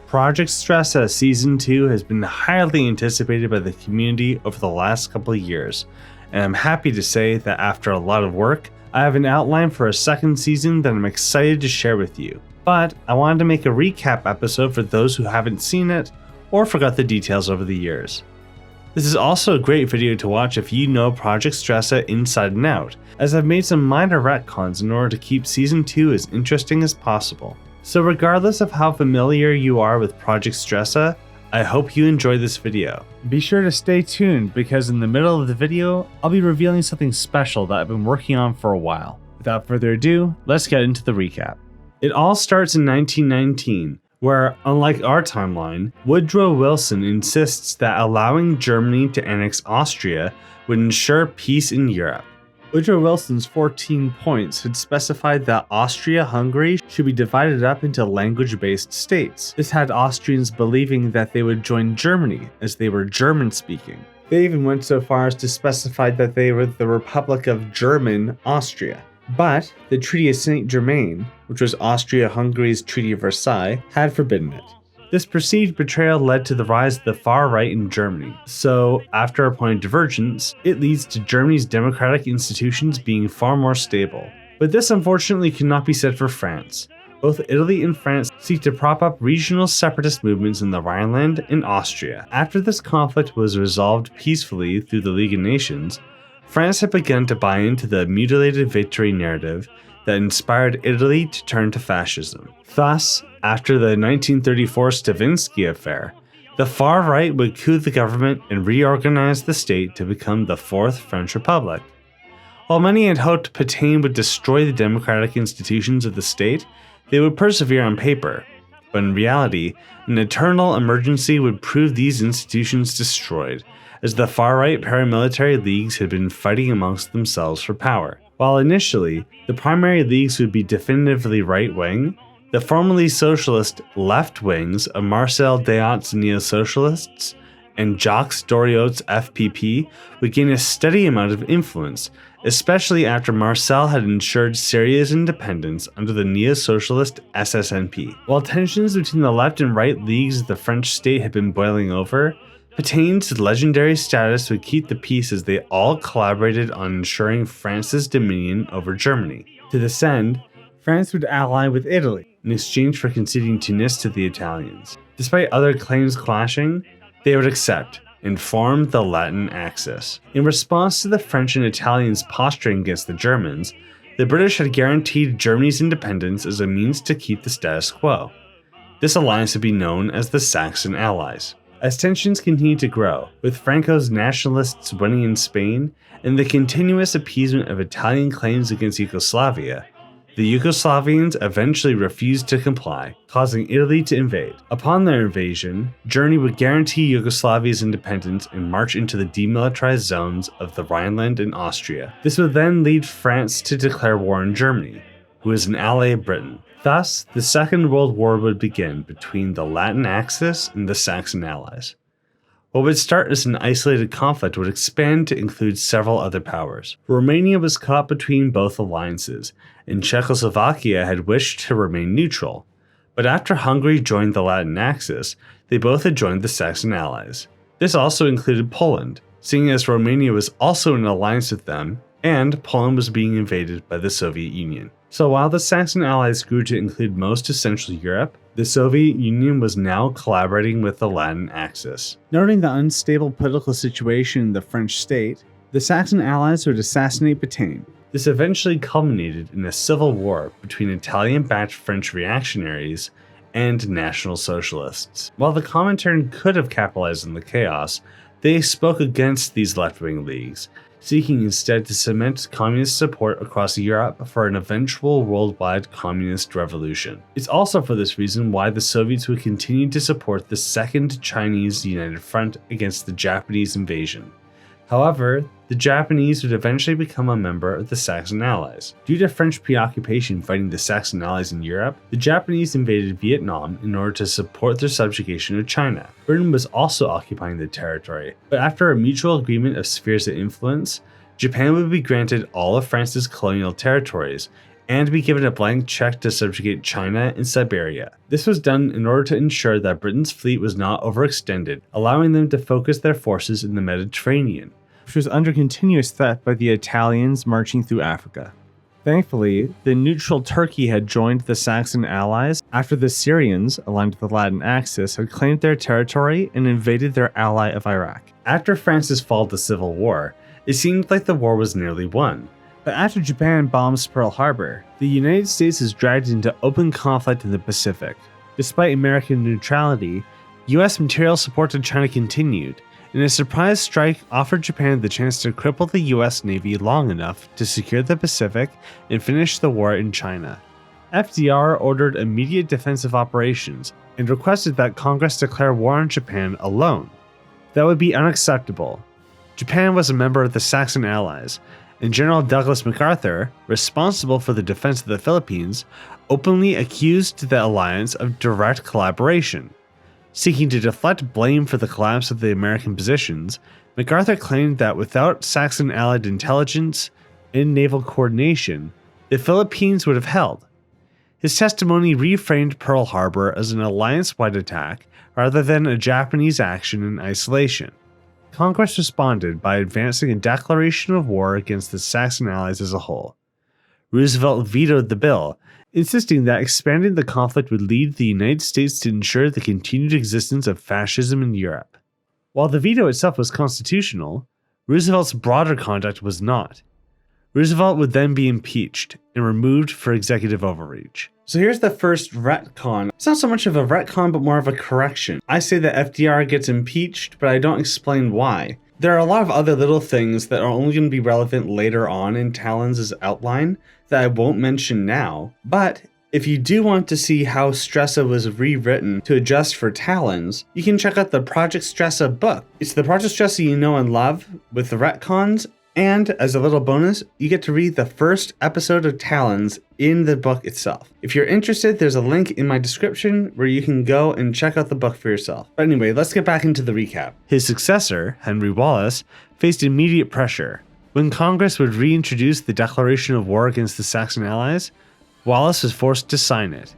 Project Stresa Season 2 has been highly anticipated by the community over the last couple of years, and I'm happy to say that after a lot of work, I have an outline for a second season that I'm excited to share with you. But I wanted to make a recap episode for those who haven't seen it or forgot the details over the years. This is also a great video to watch if you know Project Stresa inside and out, as I've made some minor retcons in order to keep Season 2 as interesting as possible. So regardless of how familiar you are with Project Stresa, I hope you enjoy this video. Be sure to stay tuned because in the middle of the video, I'll be revealing something special that I've been working on for a while. Without further ado, let's get into the recap. It all starts in 1919, where, unlike our timeline, Woodrow Wilson insists that allowing Germany to annex Austria would ensure peace in Europe. Woodrow Wilson's 14 points had specified that Austria-Hungary should be divided up into language-based states. This had Austrians believing that they would join Germany, as they were German-speaking. They even went so far as to specify that they were the Republic of German Austria. But the Treaty of Saint-Germain, which was Austria-Hungary's Treaty of Versailles, had forbidden it. This perceived betrayal led to the rise of the far right in Germany. So, after a point of divergence, it leads to Germany's democratic institutions being far more stable. But this unfortunately cannot be said for France. Both Italy and France seek to prop up regional separatist movements in the Rhineland and Austria. After this conflict was resolved peacefully through the League of Nations, France had begun to buy into the mutilated victory narrative that inspired Italy to turn to fascism. Thus, after the 1934 Stavinsky affair, the far right would coup the government and reorganize the state to become the Fourth French Republic. While many had hoped Pétain would destroy the democratic institutions of the state, they would persevere on paper. But in reality, an eternal emergency would prove these institutions destroyed, as the far-right paramilitary leagues had been fighting amongst themselves for power. While initially, the primary leagues would be definitively right-wing, the formerly socialist left wings of Marcel Déat's neo-socialists and Jacques Doriot's FPP would gain a steady amount of influence, especially after Marcel had ensured Syria's independence under the neo-socialist SSNP. While tensions between the left and right leagues of the French state had been boiling over, Pétain's legendary status would keep the peace as they all collaborated on ensuring France's dominion over Germany. To this end, France would ally with Italy in exchange for conceding Tunis to the Italians. Despite other claims clashing, they would accept and form the Latin Axis. In response to the French and Italians posturing against the Germans, the British had guaranteed Germany's independence as a means to keep the status quo. This alliance would be known as the Saxon Allies. As tensions continued to grow, with Franco's nationalists winning in Spain and the continuous appeasement of Italian claims against Yugoslavia, the Yugoslavians eventually refused to comply, causing Italy to invade. Upon their invasion, Germany would guarantee Yugoslavia's independence and march into the demilitarized zones of the Rhineland and Austria. This would then lead France to declare war on Germany, who was an ally of Britain. Thus, the Second World War would begin between the Latin Axis and the Saxon Allies. What would start as an isolated conflict would expand to include several other powers. Romania was caught between both alliances, and Czechoslovakia had wished to remain neutral. But after Hungary joined the Latin Axis, they both had joined the Saxon Allies. This also included Poland, seeing as Romania was also in an alliance with them, and Poland was being invaded by the Soviet Union. So while the Saxon Allies grew to include most of Central Europe, the Soviet Union was now collaborating with the Latin Axis. Noting the unstable political situation in the French state, the Saxon Allies would assassinate Pétain. This eventually culminated in a civil war between Italian-backed French reactionaries and National Socialists. While the Comintern could have capitalized on the chaos, they spoke against these left-wing leagues, seeking instead to cement communist support across Europe for an eventual worldwide communist revolution. It's also for this reason why the Soviets would continue to support the Second Chinese United Front against the Japanese invasion. However, the Japanese would eventually become a member of the Saxon Allies. Due to French preoccupation fighting the Saxon Allies in Europe, the Japanese invaded Vietnam in order to support their subjugation of China. Britain was also occupying the territory, but after a mutual agreement of spheres of influence, Japan would be granted all of France's colonial territories, and be given a blank check to subjugate China and Siberia. This was done in order to ensure that Britain's fleet was not overextended, allowing them to focus their forces in the Mediterranean, which was under continuous threat by the Italians marching through Africa. Thankfully, the neutral Turkey had joined the Saxon allies after the Syrians, aligned with the Latin Axis, had claimed their territory and invaded their ally of Iraq. After France's fall to civil war, it seemed like the war was nearly won. But after Japan bombs Pearl Harbor, the United States is dragged into open conflict in the Pacific. Despite American neutrality, US material support to China continued, and a surprise strike offered Japan the chance to cripple the US Navy long enough to secure the Pacific and finish the war in China. FDR ordered immediate defensive operations and requested that Congress declare war on Japan alone. That would be unacceptable. Japan was a member of the Saxon Allies, and General Douglas MacArthur, responsible for the defense of the Philippines, openly accused the alliance of direct collaboration. Seeking to deflect blame for the collapse of the American positions, MacArthur claimed that without Saxon Allied intelligence and naval coordination, the Philippines would have held. His testimony reframed Pearl Harbor as an alliance-wide attack rather than a Japanese action in isolation. Congress responded by advancing a declaration of war against the Saxon allies as a whole. Roosevelt vetoed the bill, insisting that expanding the conflict would lead the United States to ensure the continued existence of fascism in Europe. While the veto itself was constitutional, Roosevelt's broader conduct was not. Roosevelt would then be impeached and removed for executive overreach. So here's the first retcon. It's not so much of a retcon, but more of a correction. I say that FDR gets impeached, but I don't explain why. There are a lot of other little things that are only going to be relevant later on in Talons' outline that I won't mention now, but if you do want to see how Stresa was rewritten to adjust for Talons, you can check out the Project Stresa book. It's the Project Stresa you know and love with the retcons, and as a little bonus, you get to read the first episode of Talons in the book itself. If you're interested, there's a link in my description where you can go and check out the book for yourself. But anyway, let's get back into the recap. His successor, Henry Wallace, faced immediate pressure. When Congress would reintroduce the declaration of war against the Saxon allies, Wallace was forced to sign it.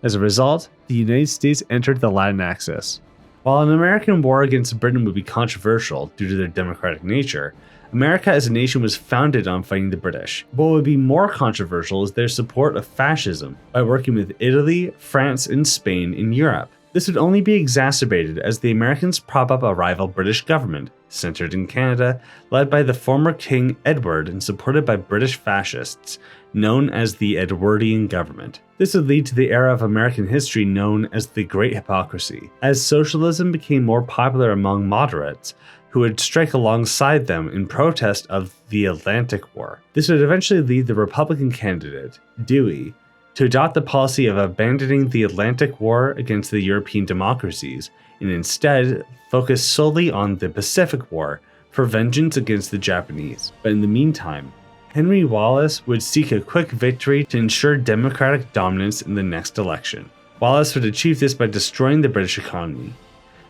As a result, the United States entered the Latin Axis. While an American war against Britain would be controversial due to their democratic nature, America as a nation was founded on fighting the British. What would be more controversial is their support of fascism by working with Italy, France, and Spain in Europe. This would only be exacerbated as the Americans prop up a rival British government, centered in Canada, led by the former King Edward and supported by British fascists, known as the Edwardian government. This would lead to the era of American history known as the Great Hypocrisy, as socialism became more popular among moderates, who would strike alongside them in protest of the Atlantic War. This would eventually lead the Republican candidate, Dewey, to adopt the policy of abandoning the Atlantic War against the European democracies and instead focus solely on the Pacific War for vengeance against the Japanese. But in the meantime, Henry Wallace would seek a quick victory to ensure democratic dominance in the next election. Wallace would achieve this by destroying the British economy.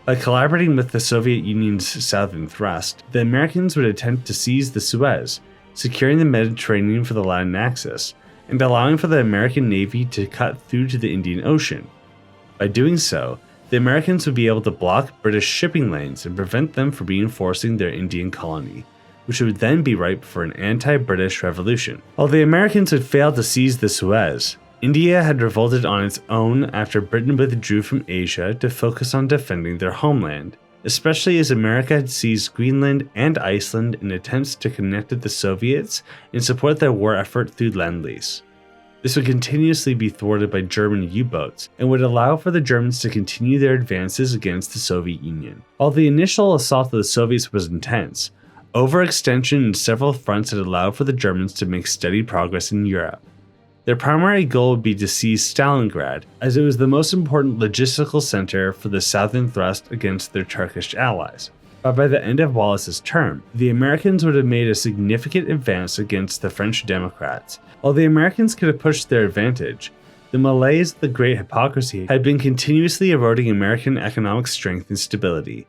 By collaborating with the Soviet Union's southern thrust, the Americans would attempt to seize the Suez, securing the Mediterranean for the Latin Axis, and allowing for the American Navy to cut through to the Indian Ocean. By doing so, the Americans would be able to block British shipping lanes and prevent them from reinforcing their Indian colony, which would then be ripe for an anti-British revolution. While the Americans would fail to seize the Suez, India had revolted on its own after Britain withdrew from Asia to focus on defending their homeland, especially as America had seized Greenland and Iceland in attempts to connect with the Soviets and support their war effort through Lend-Lease. This would continuously be thwarted by German U-boats and would allow for the Germans to continue their advances against the Soviet Union. While the initial assault of the Soviets was intense, overextension in several fronts had allowed for the Germans to make steady progress in Europe. Their primary goal would be to seize Stalingrad, as it was the most important logistical center for the southern thrust against their Turkish allies. But by the end of Wallace's term, the Americans would have made a significant advance against the French Democrats. While the Americans could have pushed their advantage, the malaise of the Great Hypocrisy had been continuously eroding American economic strength and stability.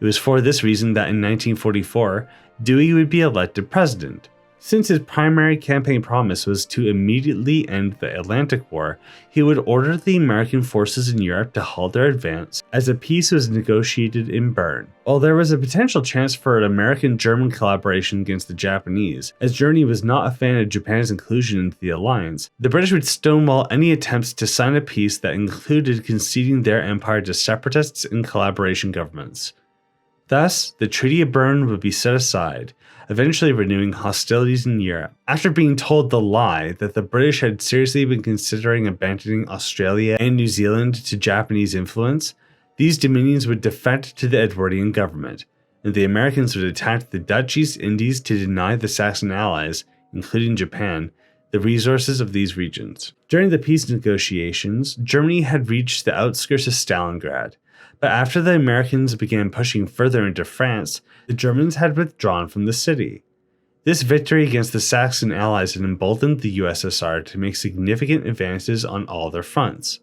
It was for this reason that in 1944, Dewey would be elected president. Since his primary campaign promise was to immediately end the Atlantic War, he would order the American forces in Europe to halt their advance as a peace was negotiated in Bern. While there was a potential chance for an American-German collaboration against the Japanese, as Germany was not a fan of Japan's inclusion into the alliance, the British would stonewall any attempts to sign a peace that included conceding their empire to separatists and collaboration governments. Thus, the Treaty of Bern would be set aside, eventually renewing hostilities in Europe. After being told the lie that the British had seriously been considering abandoning Australia and New Zealand to Japanese influence, these dominions would defect to the Edwardian government, and the Americans would attack the Dutch East Indies to deny the Saxon allies, including Japan, the resources of these regions. During the peace negotiations, Germany had reached the outskirts of Stalingrad, but after the Americans began pushing further into France, the Germans had withdrawn from the city. This victory against the Saxon allies had emboldened the USSR to make significant advances on all their fronts.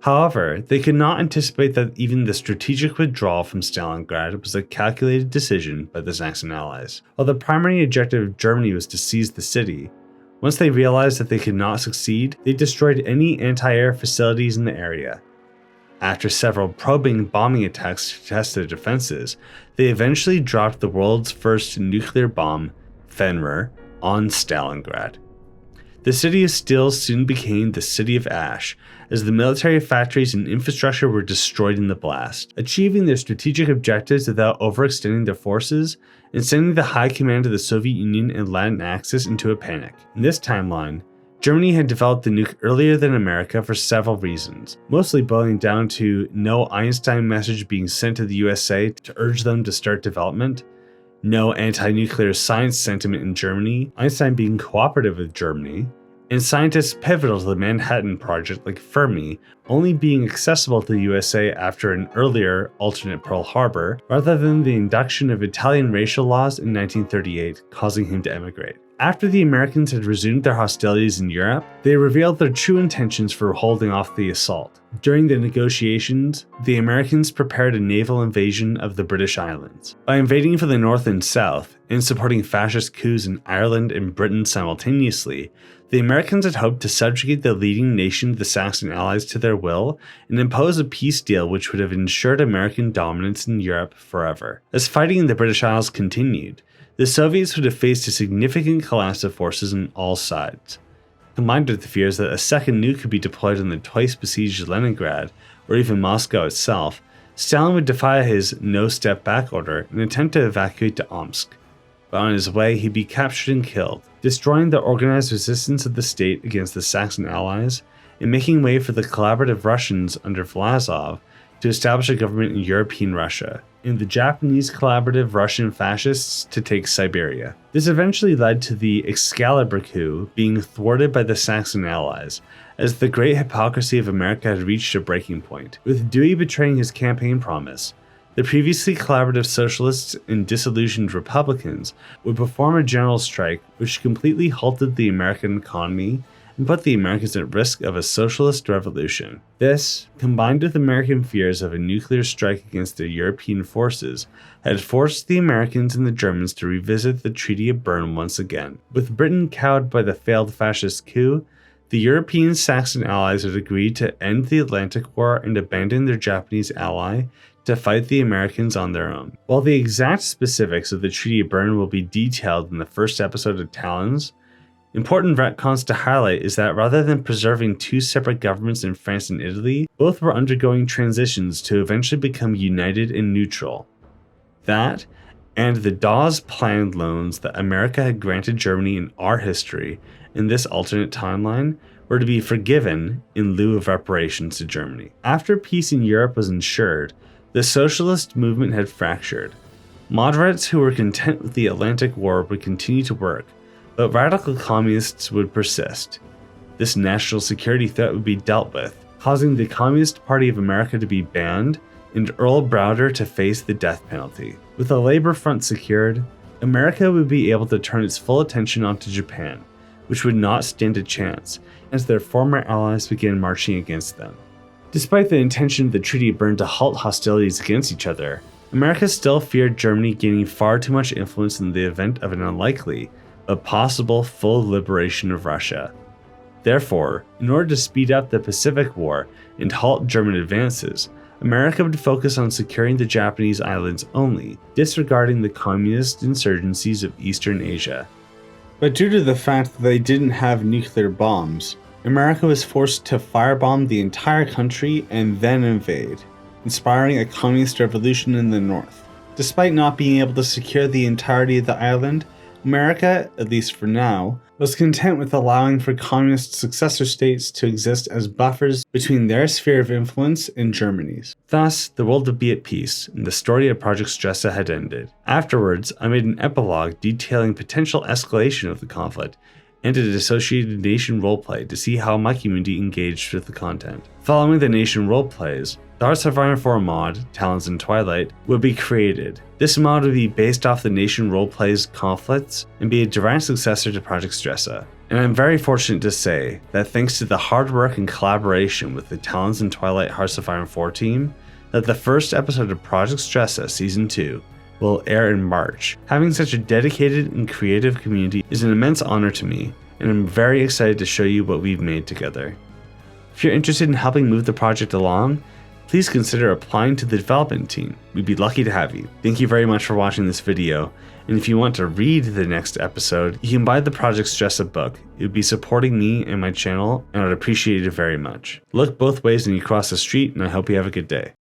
However, they could not anticipate that even the strategic withdrawal from Stalingrad was a calculated decision by the Saxon allies. While the primary objective of Germany was to seize the city, once they realized that they could not succeed, they destroyed any anti-air facilities in the area. After several probing bombing attacks to test their defenses, they eventually dropped the world's first nuclear bomb, Fenrir, on Stalingrad. The city of Steel soon became the City of Ash, as the military factories and infrastructure were destroyed in the blast, achieving their strategic objectives without overextending their forces and sending the high command of the Soviet Union and Latin Axis into a panic. In this timeline, Germany had developed the nuke earlier than America for several reasons, mostly boiling down to no Einstein message being sent to the USA to urge them to start development, no anti-nuclear science sentiment in Germany, Einstein being cooperative with Germany, and scientists pivotal to the Manhattan Project like Fermi only being accessible to the USA after an earlier alternate Pearl Harbor, rather than the induction of Italian racial laws in 1938 causing him to emigrate. After the Americans had resumed their hostilities in Europe, they revealed their true intentions for holding off the assault. During the negotiations, the Americans prepared a naval invasion of the British Islands. By invading from the north and south, and supporting fascist coups in Ireland and Britain simultaneously, the Americans had hoped to subjugate the leading nation of the Saxon allies to their will and impose a peace deal which would have ensured American dominance in Europe forever. As fighting in the British Isles continued, the Soviets would have faced a significant collapse of forces on all sides. Combined with the fears that a second nuke could be deployed on the twice-besieged Leningrad, or even Moscow itself, Stalin would defy his no-step-back order and attempt to evacuate to Omsk. But on his way, he'd be captured and killed, destroying the organized resistance of the state against the Saxon allies, and making way for the collaborative Russians under Vlasov to establish a government in European Russia, and the Japanese collaborative Russian fascists to take Siberia. This eventually led to the Excalibur coup being thwarted by the Saxon allies, as the Great Hypocrisy of America had reached a breaking point, with Dewey betraying his campaign promise. The previously collaborative socialists and disillusioned Republicans would perform a general strike which completely halted the American economy and put the Americans at risk of a socialist revolution. This, combined with American fears of a nuclear strike against their European forces, had forced the Americans and the Germans to revisit the Treaty of Bern once again. With Britain cowed by the failed fascist coup, the European Saxon allies had agreed to end the Atlantic War and abandon their Japanese ally to fight the Americans on their own. While the exact specifics of the Treaty of Bern will be detailed in the first episode of Talons, important retcons to highlight is that rather than preserving two separate governments in France and Italy, both were undergoing transitions to eventually become united and neutral. That, and the Dawes planned loans that America had granted Germany in our history in this alternate timeline, were to be forgiven in lieu of reparations to Germany. After peace in Europe was ensured, the socialist movement had fractured. Moderates who were content with the Atlantic War would continue to work, but radical communists would persist. This national security threat would be dealt with, causing the Communist Party of America to be banned and Earl Browder to face the death penalty. With the labor front secured, America would be able to turn its full attention onto Japan, which would not stand a chance, as their former allies began marching against them. Despite the intention of the Treaty of Bern to halt hostilities against each other, America still feared Germany gaining far too much influence in the event of an unlikely, a possible full liberation of Russia. Therefore, in order to speed up the Pacific War and halt German advances, America would focus on securing the Japanese islands only, disregarding the communist insurgencies of Eastern Asia. But due to the fact that they didn't have nuclear bombs, America was forced to firebomb the entire country and then invade, inspiring a communist revolution in the north. Despite not being able to secure the entirety of the island, America, at least for now, was content with allowing for communist successor states to exist as buffers between their sphere of influence and Germany's. Thus, the world would be at peace, and the story of Project Stresa had ended. Afterwards, I made an epilogue detailing potential escalation of the conflict, and an associated nation roleplay to see how my community engaged with the content. Following the nation roleplays, the Hearts of Iron 4 mod, Talons and Twilight, would be created. This mod would be based off the nation roleplay's conflicts and be a direct successor to Project Stresa. And I'm very fortunate to say that thanks to the hard work and collaboration with the Talons and Twilight Hearts of Iron 4 team, that the first episode of Project Stresa Season 2 will air in March. Having such a dedicated and creative community is an immense honor to me, and I'm very excited to show you what we've made together. If you're interested in helping move the project along, please consider applying to the development team. We'd be lucky to have you. Thank you very much for watching this video, and if you want to read the next episode, you can buy the Project Stresa book. It would be supporting me and my channel, and I'd appreciate it very much. Look both ways when you cross the street, and I hope you have a good day.